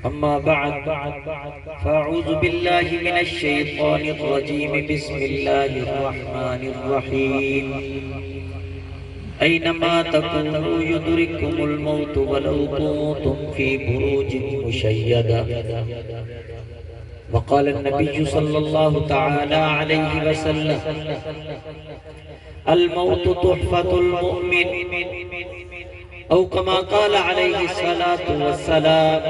أما بعد فأعوذ بالله من الشيطان الرجيم بسم الله الرحمن الرحيم أينما تكونوا يدرككم الموت ولو كنتم في بروج مشيدة وقال النبي صلى الله تعالى عليه وسلم الموت تحفة المؤمن أو كما قال عليه الصلاة والسلام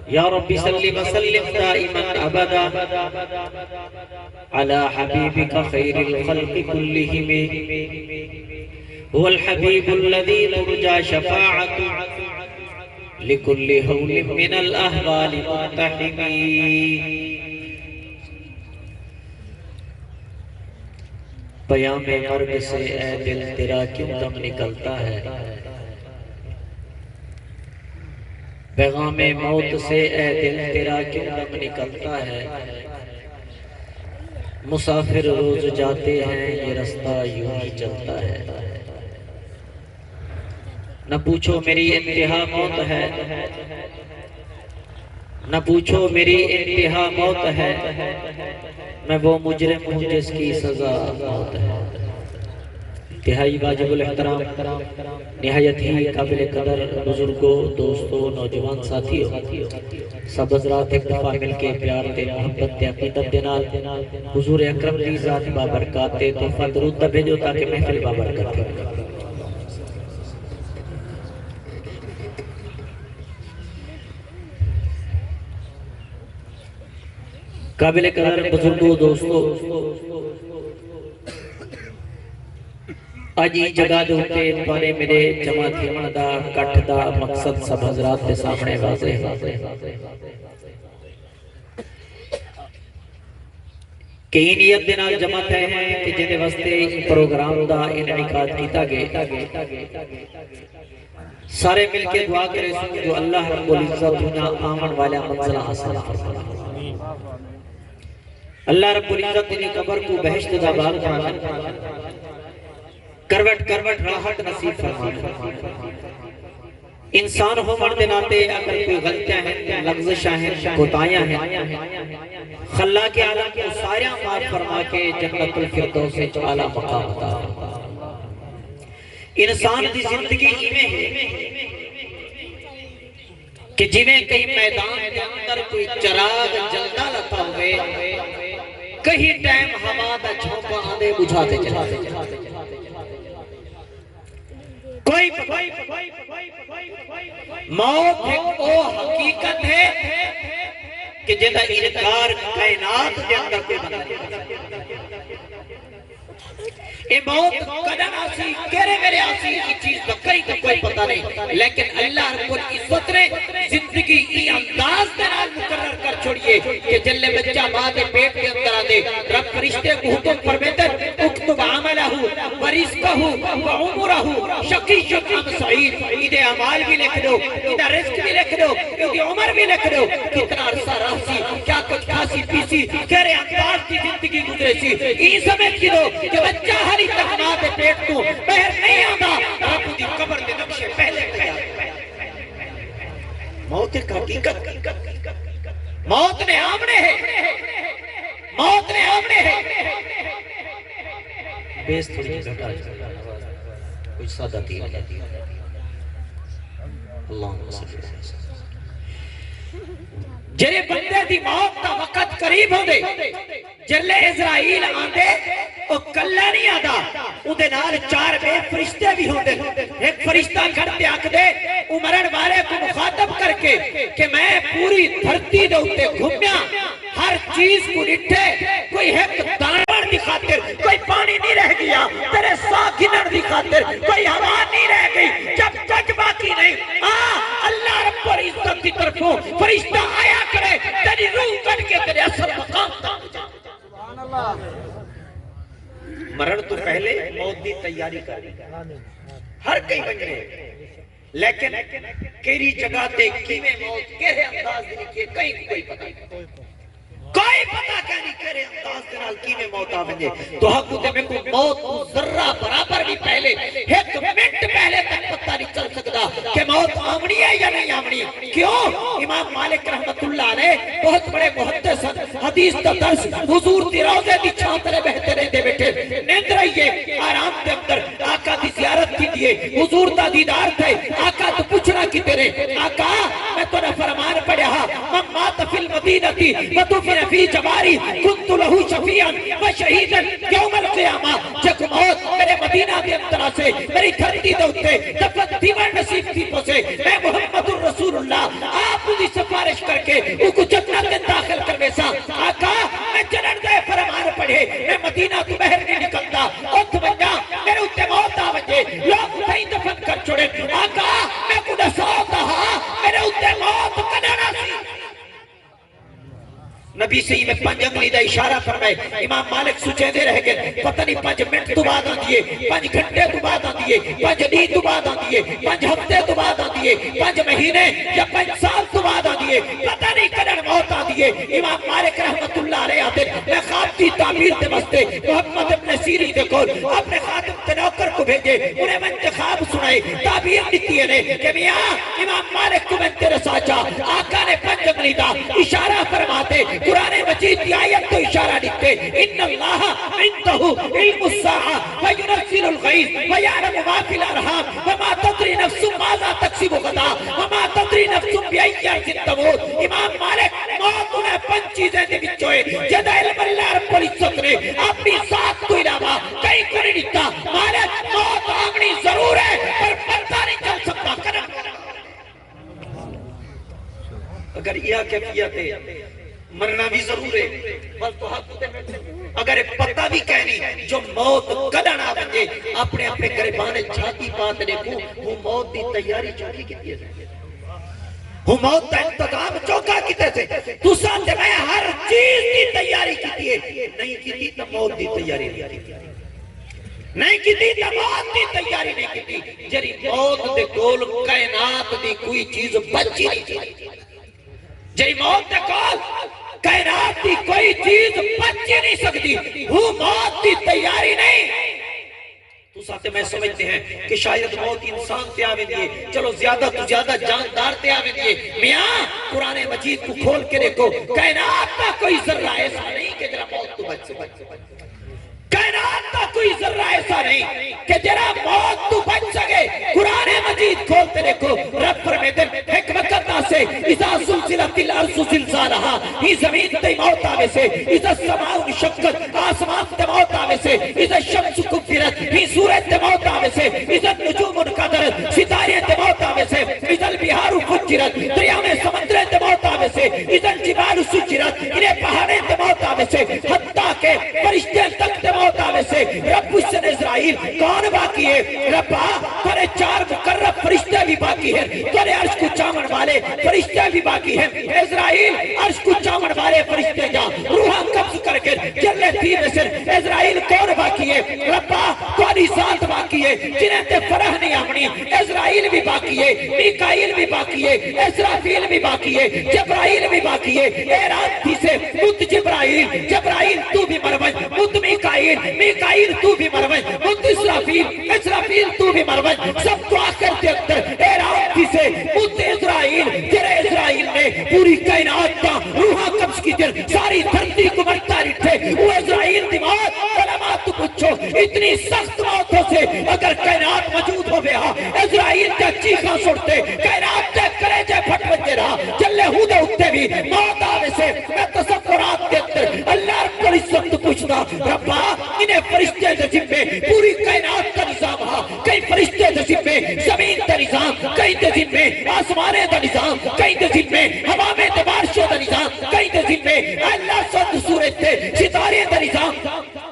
يا رب صل وسلم دائما أبدا على حبيبك خير الخلق كلهم هو الحبيب الذي ترجى شفاعته لكل هول من الأهوال مقتحم پیام مرگ سے اے دل تیرا کیوں دم نکلتا ہے پیغام موت سے اے دل تیرا کیوں دم نکلتا ہے مسافر روز جاتے ہیں یہ رستہ یوں ہی چلتا ہے نہ پوچھو میری انتہا موت ہے نہ پوچھو میری انتہا موت ہے میں وہ مجرم ہوں جس کی سزا موت ہے انتہائی واجب الاحترام نہایت ہی قابل قدر بزرگوں دوستوں نوجوان ساتھیوں سب حضرات ایک دفعہ مل کے پیار تے محبت تے عقیدت دے نال حضور اکرم دی ذات بابرکات تے تحفہ درود دا بھیجو تاکہ محفل بابرکت ہو قابل قدر بزرگوں دوستوں آج ہی جگہ دے ہوتے پانے میرے جماعت دا کٹھ دا مقصد سب حضرات دے سامنے واضح ہے کہ انیت دینا جماعت ہے کہ جنہیں واسطے پروگرام دا انعقاد کیتا گئے سارے مل کے دعا کرے سن جو اللہ رب العزت دنیا آمن والے منزلہ حاصل فرمائے اللہ رب العزت نے قبر کو بہشت دا باغ بنا کروٹ کروٹ راحت نصیب فرمائے انسان ہو مرد ناتے اگر کوئی غلطیاں ہیں لغزشاں ہیں کوتاہیاں ہیں خلا کے عالم کو ساریاں معاف فرما کے جنت الفردوس سے اعلیٰ مقام عطا انسان دی زندگی میں ہے کہ جویں کئی میدان کے اندر کوئی چراغ جلدا لتا ہوئے کہیں ٹائم ہوا دا جھونکا آدھے بجھاتے چلاتے کوئی موت ایک او حقیقت ہے کہ جنہا انکار کائنات کے اندر کوئی بنا اے موت قدر آسی کہرے میرے آسی یہ چیز بکری کا کوئی پتہ نہیں لیکن اللہ رب العزت نے زندگی ای انداز درال مقرر کر چھوڑیے کہ جلے بچہ ماں دے پیٹ کے اندر آدے رب فرشتے کو حکم فرمیتر اکتب عملہ ورزقہ وعمرہ شقی شقام سعید ایدے عمال بھی لکھ دو ایدہ رزق بھی لکھ دو ایدے عمر بھی لکھ دو کتنا عرصہ راسی کیا کچھ کھاسی پیسی کہرے انداز کی زندگی گزرے سی ای سمجھ کی دو کہ بچہ ہری تک ماں دے پیٹ کو بہر نہیں آدھا رب دی قبر دے نقشے پہلے کیا موت ایک حقیقت موت نے آمنے ہے موت نے آمنے ہے بیس تھوڑی گھٹا کچھ سادہ تین اللہم صلی اللہ علیہ وسلم جرے بندے دی موت تا وقت قریب ہو دے جلے اسرائیل آندے او کلہ نہیں آدھا اندے نال چار بے فرشتے بھی ہوں دے ایک فرشتہ گھڑتے آکھ دے عمرن والے کو مخاطب کر کے کہ میں پوری دھرتی دے ہوتے گھومیا ہر چیز کو نٹھے کوئی ایک دانڑ دی خاطر کوئی پانی نہیں رہ گیا تیرے سا گھنر دی خاطر کوئی ہوا نہیں رہ گئی جب تک باقی نہیں اللہ رب العزت کی طرفوں فرشتہ آیا کرے تیری روح کٹ کے تیرے اصل مقام تک مرن تو پہلے موت دی تیاری کر ہر کئی بجنے لیکن کیری جگہ تے کیویں موت کہے انداز دی لکھے کہیں کوئی پتہ نہیں کوئی پتہ کہنی کرے انداز دنال کیویں موت آویں تو حق تے میں کو موت ذرہ برابر بھی پہلے ایک منٹ پہلے تک پتہ پتہ نہیں چل سکتا کہ موت آمنی ہے یا نہیں آمنی. کیوں؟ امام مالک رحمت اللہ علیہ بہت بڑے محدث حدیث کا درس حضور دی روزے دی چھانترے بہتے رہتے بیٹھے نیند رہیے آرام دے اندر آقا دی زیارت کی دیئے حضور دا دیدار تھے. آقا تو پوچھنا کی تیرے آقا میں تو نے فرمان پڑھا من مات فی المدینتی وطفن فی جواری کنت لہو شفیعا و شہیدا یوم القیامہ. جب موت میرے مدینہ دے اندرہ سے میری دھرتی دے اٹھے دفت دیوان نصیب تھی پسے میں محمد الرسول اللہ آپ مجھے سفارش کر کے اکو جنت میں داخل کروے سا. آقا میں جنت دے فرمان پڑھے میں مدینہ تو بہر نہیں نکلتا اتھ بنجا میرے اتے موت آ بجے لوگ کہیں دفن کر چھوڑے. آقا میں کو نساؤتا ہاں میرے اتے موت کنانا سی. نبی صحیح میں 5 انگلی دا اشارہ فرمائے. امام مالک سوچے دے رہ گئے پتہ نہیں 5 منٹ تو بعد آن دیئے 5 گھنٹے تو بعد آن دیئے 5 دن تو بعد آن دیئے 5 ہفتے تو بعد آن دیئے 5 مہینے یا 5 سال تو بعد آن دیئے پتہ نہیں کدر موت آن دیئے. امام مالک رحمت اللہ علیہ آتے میں خواب کی تعبیر دے بستے محمد ابن سیری دے کول اپنے خاتم تنوکر کو بھیجے انہیں میں انتخاب سنائے تعبیر دیتی ہے کہ میاں امام مالک کو میں تیرے ساچا. آقا نے 5 انگلی دا اشارہ فرماتے قرآن مجید کی آیت تو اشارہ دیتے ان اللہ عنده علم الساعة وینزل الغیث ویعلم ما فی الارحام وما تدری نفس ماذا تکسب غدا وما تدری نفس بأی ارض تموت. امام مالک موت انہیں 5 چیزیں دے بچوئے جدہ علم اللہ رب العزت نے اپنی ذات کو علاوہ کہیں کو نہیں دیتا. مالک موت آگنی ضرور ہے پر پتہ نہیں چل سکتا کرم. اگر یہ کیفیت ہے مرنا بھی ضرور ہے اگر پتہ بھی کہنی جو موت کدہ نہ بنجے اپنے اپنے گریبانے چھاتی پاتے دیکھو وہ موت دی تیاری چوکی کیتی ہے وہ موت دا انتظام چوکا کیتے سے تو ساتھ میں ہر چیز دی تیاری کیتی ہے. نہیں کیتی تو موت دی تیاری نہیں کیتی تو موت دی تیاری نہیں کیتی. جری موت دے کول کائنات دی کوئی چیز بچی نہیں تھی. جری موت دے کول کائنات کی کوئی چیز بچ نہیں سکتی وہ موت کی تیاری نہیں. تو ساتھ میں سمجھتے ہیں کہ شاید موت انسان تے آوے دیئے چلو زیادہ تو زیادہ جاندار تے آوے دیئے. میاں قرآن مجید کو کھول کے دیکھو کائنات کا کوئی ذرہ ایسا نہیں کہ جرا موت تو بچ سکے. کائنات کا کوئی ذرہ ایسا نہیں کہ جرا موت تو بچ سکے. قرآن مجید کھولتے دیکھو رب فرمیتے ایک وقت سے اذا سلسلت الارض زلزالہا ہی زمین تے موت آوے سے اذا السماء انشقت آسمان تے موت آوے سے اذا الشمس کفرت ہی سورج تے موت آوے سے اذا النجوم انقدرت ستارے تے موت آوے سے اذا البحار فجرت دریا میں سمندر تے موت آوے سے اذا الجبال سجرت انہیں پہاڑے تے موت آوے سے حتیٰ کہ فرشتے تک تے موت آوے سے. رب حسن اسرائیل کون باقی ہے؟ ربا تورے 4 مقرب فرشتے بھی باقی ہیں تورے عرش کو چامن والے فرشتے بھی باقی ہیں. اسرائیل عرش کو چامن والے فرشتے جا روحاں قبض کر کے جلے تھی مصر. اسرائیل کون باقی ہے؟ ربا تاری ذات باقی ہے جنہیں تے فرح نہیں آمنی. اسرائیل بھی باقی ہے میکائیل بھی باقی ہے اسرافیل بھی باقی ہے جبرائیل بھی باقی ہے. ایران تھی سے مت جبرائیل جبرائیل تو بھی مروج مت میکائیل میکائیل تو بھی مروج مت اسرافیل اسرافیل تو بھی مروج. سب کو آخر کے اندر ایران تھی سے مت اسرائیل جرے اسرائیل نے پوری کائنات کا روحاں قبض کی جر ساری دھرتی کو مرتا رکھتے. وہ اسرائیل دی موت علماء تو پوچھو اتنی سخت موتوں سے اگر کائنات موجود ہو گیا اسرائیل کا چیخاں سڑتے کائنات کے کریجے پھٹ بجے رہا چلے ہودے اٹھتے بھی موت آوے سے. میں تصورات کے اندر اللہ رب العزت پوچھتا ربا انہیں فرشتے دے ذمے پوری کائنات کا نظام ہاں کئی فرشتے دے ذمے زمین کا نظام کئی دے ذمے آسمانے دا نظام کئی دے ذمے ہوا میں تے بارشوں دا نظام کئی دے ذمے اللہ سد سورج تے ستارے دا نظام.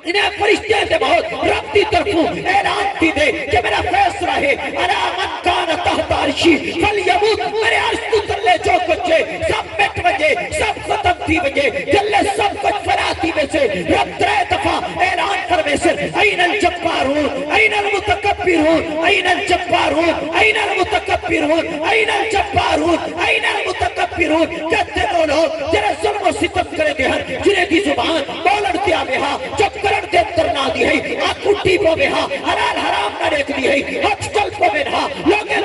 انہیں فرشتے دے بہت رب دی طرفوں اعلان دی دے کہ میرا فیصلہ ہے الا من کان تحت عرشی فلیموت. میرے عرش تو تلے جو کچھ سب مٹ بجے سب ختم تھی بجے جلے سب کچھ فراتی میں سے رب 3 دفعہ اعلان فرمے سے این الجبارون این المتکبرون این الجبارون این المتکبرون این الجبارون این المتکبرون. کہتے وہ لوگ جنہیں ظلم و ستم کرے دے ہیں جنہیں دی زبان بولن دیا میں ہاں جب کرن دے اندر نہ دی ہے آنکھ اٹھی پو میں ہاں حلال حرام نہ دیکھ دی ہے ہٹ چل پو میں ہاں لوگے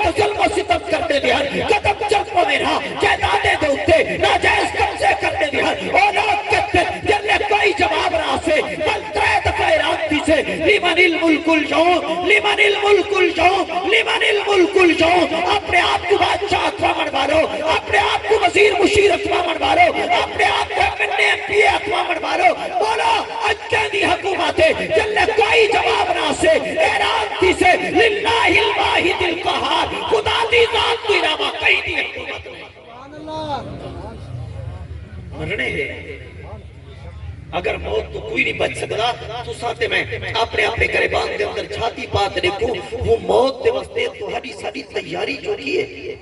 میرا جائیدادے دے اوتے ناجائز قبضے کرنے دیا اولاد کہتے جلے کوئی جواب نہ سے بل ترے دفعہ اعلان سے لمن الملک اليوم لمن الملک اليوم لمن الملک اليوم اپنے آپ کو بادشاہ اتوامن والو اپنے آپ کو وزیر مشیر اتوامن والو اپنے آپ کو ایم پی اتوامن والو بولو اچھا دی حکومت جلے کوئی جواب نہ سے اعلان تھی سے للہ الواحد القہار خدا دی ذات دی راما کئی دی حکومت مرنے ہے اگر موت تو کوئی نہیں بچ سکتا تو ساتھ میں اپنے اپنے گریبان دے اندر چھاتی پات دیکھو وہ موت دے واسطے تو ہری ساری تیاری جو کی ہے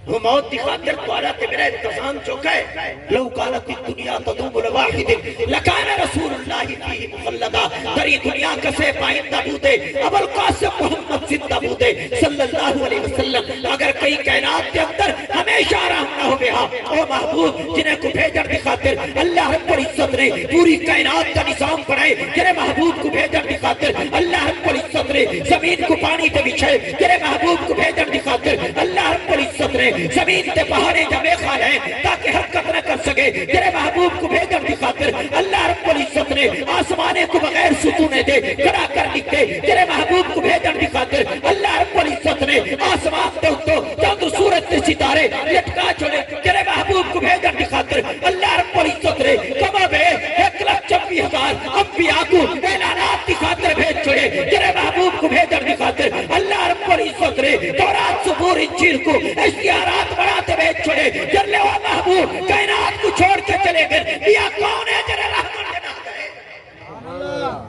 وہ موت دی خاطر توارا تے میرا انتظام چوکا ہے لو قالت الدنیا تدوم لواحد لکان رسول اللہ فیہ مخلدہ تری دنیا کسے پائندہ بودے ابو القاسم محمد زندہ بودے صلی اللہ علیہ وسلم اگر کئی کائنات کے اندر ہمیشہ رحم نہ ہو بہا او محبوب جنہیں کو بھیجر دی خاطر اللہ رب العزت نے پوری کائنات کا نظام بنائے جنہیں محبوب کو بھیجر دی خاطر اللہ رب العزت نے زمین کو پانی تے بچھائے جنہیں محبوب کو بھیجر دی خاطر اللہ رب العزت نے زمین تے پہاڑے جمع خال ہیں تاکہ حرکت نہ کر سکے تیرے محبوب کو بھیجر دی خاطر اللہ رب العزت نے آسمانے کو بغیر ستونے دے کھڑا کر لکھتے تیرے محبوب کو بھیجر دی خاطر اللہ رب العزت نے آسمان تے اتو چاندر سورج تے ستارے لٹکا چھوڑے تیرے محبوب کو بھیجر دی خاطر اللہ رب العزت نے کما بے 1,26,000 انبیاء کو اعلانات دی خاطر بھیج چھوڑے تیرے محبوب کو بھیجر دی خاطر اللہ رب العزت نے تورات زبور انجیل کو اشتہارات بڑھاتے بھیج چھوڑے جلے و محبوب کائنات کو چھوڑ کے چلے گئے یہ کون ہے جنہیں رحمت دینا ہے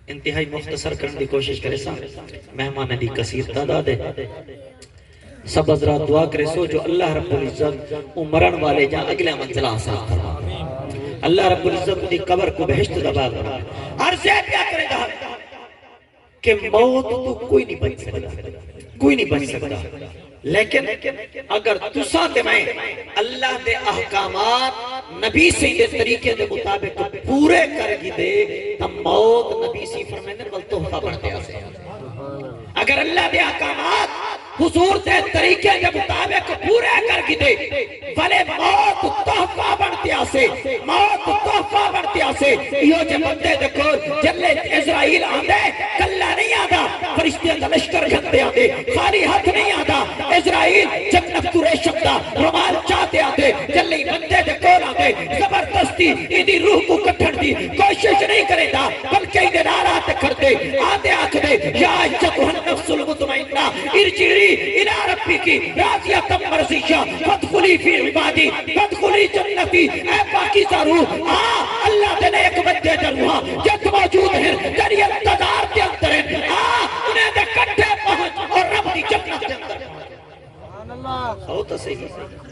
انتہائی مختصر کرنے دی کوشش کرے سا مہمان دی کثیر تعداد ہے سب حضرات دعا کرے سو جو اللہ رب العزت مرن والے جہاں اگلے منزل آسان کرا اللہ رب العزت دی قبر کو بہشت دبا کرا عرض ہے کیا کرے گا کہ موت تو کوئی نہیں بچ سکتا کوئی نہیں بچ سکتا لیکن اگر تسا تے میں اللہ دے احکامات نبی سے دے طریقے دے مطابق پورے کر گی دے تم موت نبی سی فرمائندر بل تحفہ بڑھتے آسے اگر اللہ دے احکامات حضور دے طریقے دے مطابق پورے کر گی دے بلے موت تحفہ بڑھتے آسے موت تحفہ بڑھتے آسے یہ جو بندے دیکھو جلے اسرائیل آندے کلہ نہیں آدھا فرشتے اندر لشکر جھندے آدھے خالی ہاتھ نہیں آدھا اسرائیل جنت تو ریشم دا رومال چاہتے آدھے جلے بندے دیکھو آدھے زبردستی ایدی روح کو کٹھن دی کوشش نہیں کرے دا بلکہ ایدے نارات کرتے آدھے آکھ دے یا عجتو النفس المطمئنہ ارجعی الى ربی کی راضیہ مرضیہ فادخلی فی عبادی فادخلی جنتی اے پاکیزہ روح اللہ دے ایک بندے جنوہا جت موجود ہیں تیری انتظار کے اندر ہیں انہیں دے کٹھے پہنچ اور رب دی جنت کے اندر ہو تو صحیح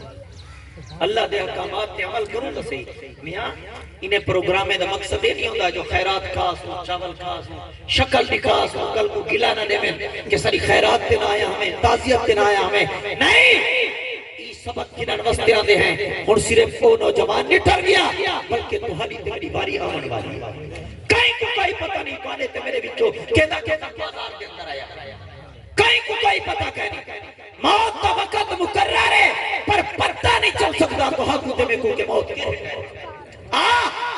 اللہ دے حکامات تے عمل کروں تو صحیح میاں انہیں پروگرامیں دا مقصد یہ نہیں ہوتا جو خیرات خاص ہوں چاول خاص ہوں شکل بھی خاص ہوں کل کو گلا نہ دے میں کہ ساری خیرات دن آیا ہمیں تعزیت دن آیا ہمیں نہیں سبق جنہاں وستے آدھے ہیں اور صرف وہ نوجوان نہیں ٹر گیا بلکہ تو حالی تیری باری آمن والی کہیں کو کوئی پتہ نہیں کوانے تے میرے بچوں کہنا بازار کے اندر آیا کہیں کو کوئی پتہ کہنی موت کا وقت مقرر ہے پر پتہ نہیں چل سکتا تو حق ہوتے میں کو کہ موت کے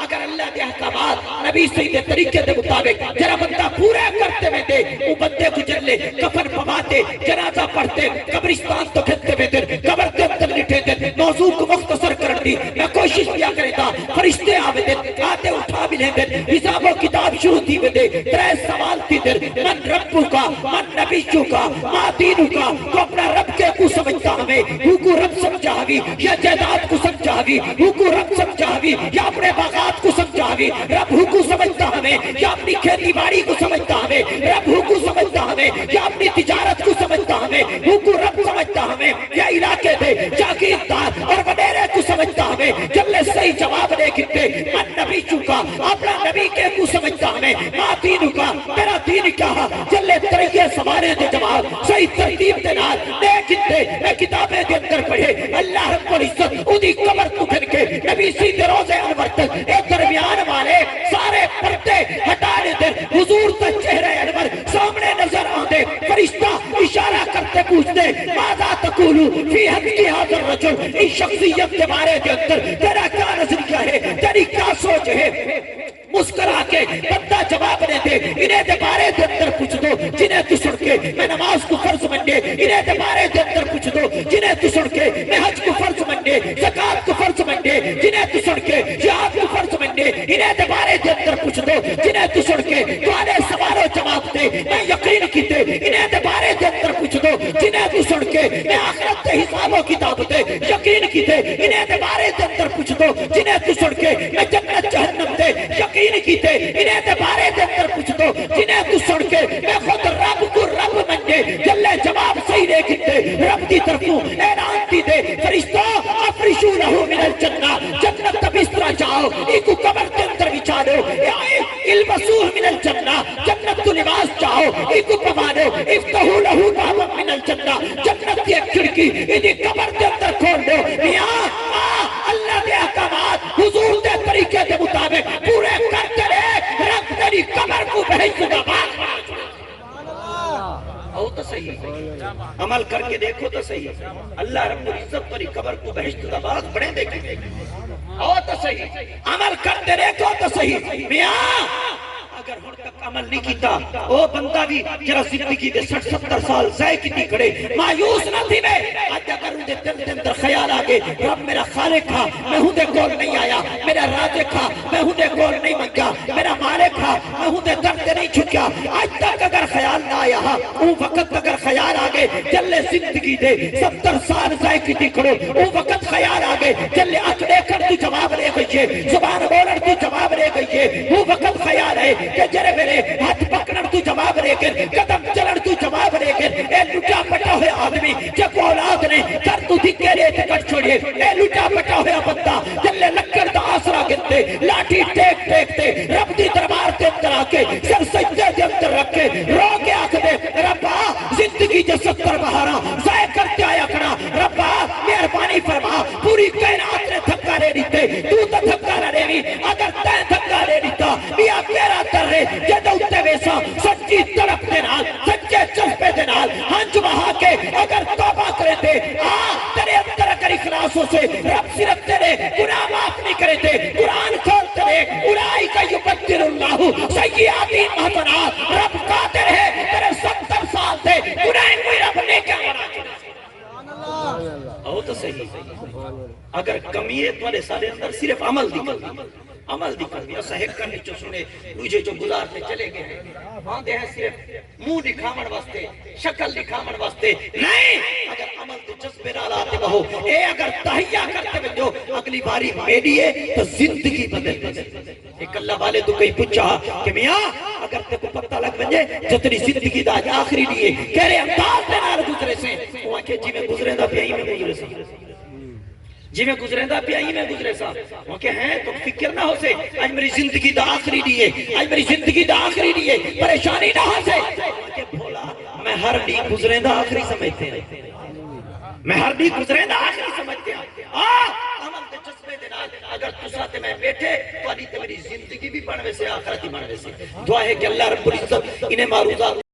اگر اللہ دے احکامات نبی صحیح دے طریقے دے مطابق جرا بندہ پورے کرتے میں دے وہ بندے کو جلے کفن پواتے جنازہ پڑھتے قبرستان تو کھتے میں دے قبر دے اندر لٹھے دے موضوع کو مختصر کرن دی میں کوشش کیا کرے تھا فرشتے آوے دے آتے اٹھا بھی لیں دے حساب و کتاب شروع تھی میں دے ترے سوال تھی دے من ربو کا من نبیشو کا ما دینو کا تو اپنا رب کے کو سمجھتا ہمیں کو رب سمجھا ہوئی یا جائداد کو سمجھا ہوئی کو رب سمجھا ہوئی یا اپنے باغات کو سمجھا ہمیں رب کو سمجھتا ہمیں یا اپنی کھیتی باڑی کو سمجھتا ہمیں رب کو سمجھتا ہمیں یا اپنی تجارت کو سمجھتا ہمیں کو رب سمجھتا ہمیں یا علاقے دے جاگیردار اور وڈیرے کو سمجھتا ہمیں جب لے صحیح جواب دے کتے من نبی چکا اپنا نبی کے کو سمجھتا ہمیں ما دین کا میرا دین کیا جب لے طریقے سوارے دے جواب صحیح ترتیب دے نال دے کتے اے کتابیں دے اندر پڑھے اللہ رب العزت انہی قبر کو پھر کے نبی سیدھے روزے انور تک ایک درمیان والے سارے پردے ہٹانے دے حضور تک چہرے انور سامنے نظر آندے فرشتہ اشارہ کرتے پوچھتے ماذا تقولو فی حق هذا الرجل، اس شخصیت کے بارے کے اندر تیرا کیا نظریہ ہے، تیری کیا سوچ ہے؟ مسکرا کے بندہ جواب نے دے انہیں دے بارے دے اندر پوچھ دو جنہیں تو سن کے میں نماز کو فرض مننے، انہیں دے بارے دے اندر پوچھ دو جنہیں تو سن کے میں حج کو فرض مننے، زکاة کو فرض مننے، جنہیں تو سن کے جہاد کو فرض مننے، انہیں دے بارے دے اندر پوچھ دو جنہیں تو سن کے تو آنے سوال و جواب دے میں یقین کیتے، انہیں دے بارے دے اندر پوچھ دو جنہیں تو سن کے میں آخرت دے حساب و کتاب دے یقین کیتے، انہیں دے بارے دے اندر پوچھ دو جنہیں تو سن کے میں جنت جہنم دے یقین کیتے، انہیں دے بارے دے اندر پوچھ دو جنہیں تو سن کے میں خود رب کو رب مننے، جلے جواب صحیح دے کیتے رب دی طرفوں اعلان دی دے فرشتوں افرشو لہو من الجنہ، جنت کا بستر جاؤ ایکو قبر کے اندر بچھا دو، البسوہ من الجنہ، جنت تو لباس جاؤ ایکو پوانو، افتحو لہو بابا من الجنہ، جنت کی ایک کھڑکی انہیں قبر کے اندر کھول دو، میاں اللہ کے احکامات حضور دے طریقے کے مطابق پورے کرتے رہے، رب تیری قبر کو بھیج دے باغ او تو صحیح عمل کر کے دیکھو تو صحیح، اللہ رب العزت تیری قبر کو بھیج دے باغ بڑے دیکھیں او تو صحیح عمل کرتے دیکھو تو صحیح، میاں اگر ہن تک عمل نہیں کیتا او بندہ بھی جرا زندگی دے 60-70 سال ضائع کیتی کھڑے مایوس نہ تھی میں، اج اگر ان دے دل دے اندر خیال آگے رب میرا خالق تھا میں ہوں دے کول نہیں آیا، میرا رازق تھا میں ہوں دے کول نہیں منگا، میرا مالک تھا میں ہوں دے در تے نہیں چھکیا، آج تک اگر خیال نہ آیا او وقت اگر خیال آگے جلے زندگی دے 70 سال ضائع کیتی کھڑو او وقت خیال آگے جلے اکھ دیکھن تو جواب لے گئی زبان بولن تو جواب لے گئی وہ وقت خیال ہے کہ جرے میرے ہاتھ پکڑن تو جواب لے کر قدم چلن تو جواب لے کر اے لٹا پٹا ہوئے آدمی جب اولاد نے کر تو دکھے رہے تھے کٹ چھوڑیے اے لٹا پٹا ہوئے بندہ جلے لکڑ دا آسرا گنتے لاٹھی ٹیک ٹیکتے رب دی دربار کے اندر آکے سر سجدے کے اندر رکھے رو کے آکھ دے ربا زندگی جو 70 بہارا ضائع کرتے آیا کنا، ربا مہربانی فرما پوری کائنات نے دھکا دے دیتے تو تو دھکا نہ دے اگر تے دھکا دے دیتا بیا تیرا در رہے جدہ اتے ویسا سچی طرف دے نال سچے چشپے دے نال ہنج بہا کے اگر توبہ کرے تھے تیرے اندر اگر اخلاصوں سے رب صرف تیرے گناہ معاف نہیں کرے تھے، قرآن کھولتے رہے اُلائی کا یبدل اللہ سیئاتی حسنات، رب قادر ہے تیرے 70 سال تھے گناہ کوئی رب نے کیا بنا او تو صحیح اگر کمیے تمہارے سارے اندر صرف عمل دکھل دیا صحیح کرنے چو سنے مجھے جو گزارتے چلے گئے ہیں باندھے ہیں صرف منہ دکھامن واسطے شکل دکھامن واسطے نہیں، اگر عمل تو جذبے نال آتے بہو اے اگر تحیہ کرتے بجو اگلی باری میڈی ہے تو زندگی بدل ایک اللہ والے تو کہیں پوچھا کہ میاں اگر تے کو پتہ لگ بنجے جتنی زندگی دا آخری لیے کہہ رہے انداز دے نال گزرے سے وہ کہ جی میں گزرے دا پیائی میں گزرے سے جی میں گزرے دا پیائی میں گزرے سا وہ کہ ہیں تو فکر نہ ہو سے آج میری زندگی دا آخری لیے آج میری زندگی دا آخری لیے پریشانی نہ ہو سے کہ بھولا میں ہر ڈی گزرے دا آخری سمجھتے ہیں، میں ہر ڈی گزرے دا آخری سمجھتے ہیں عمل تے جذبے دے نال اگر تساتے میں بیٹھے تو میری زندگی بھی بڑھوے سے آخرت ہی بڑھوے سے دعا ہے کہ اللہ رب العزت انہیں معروضات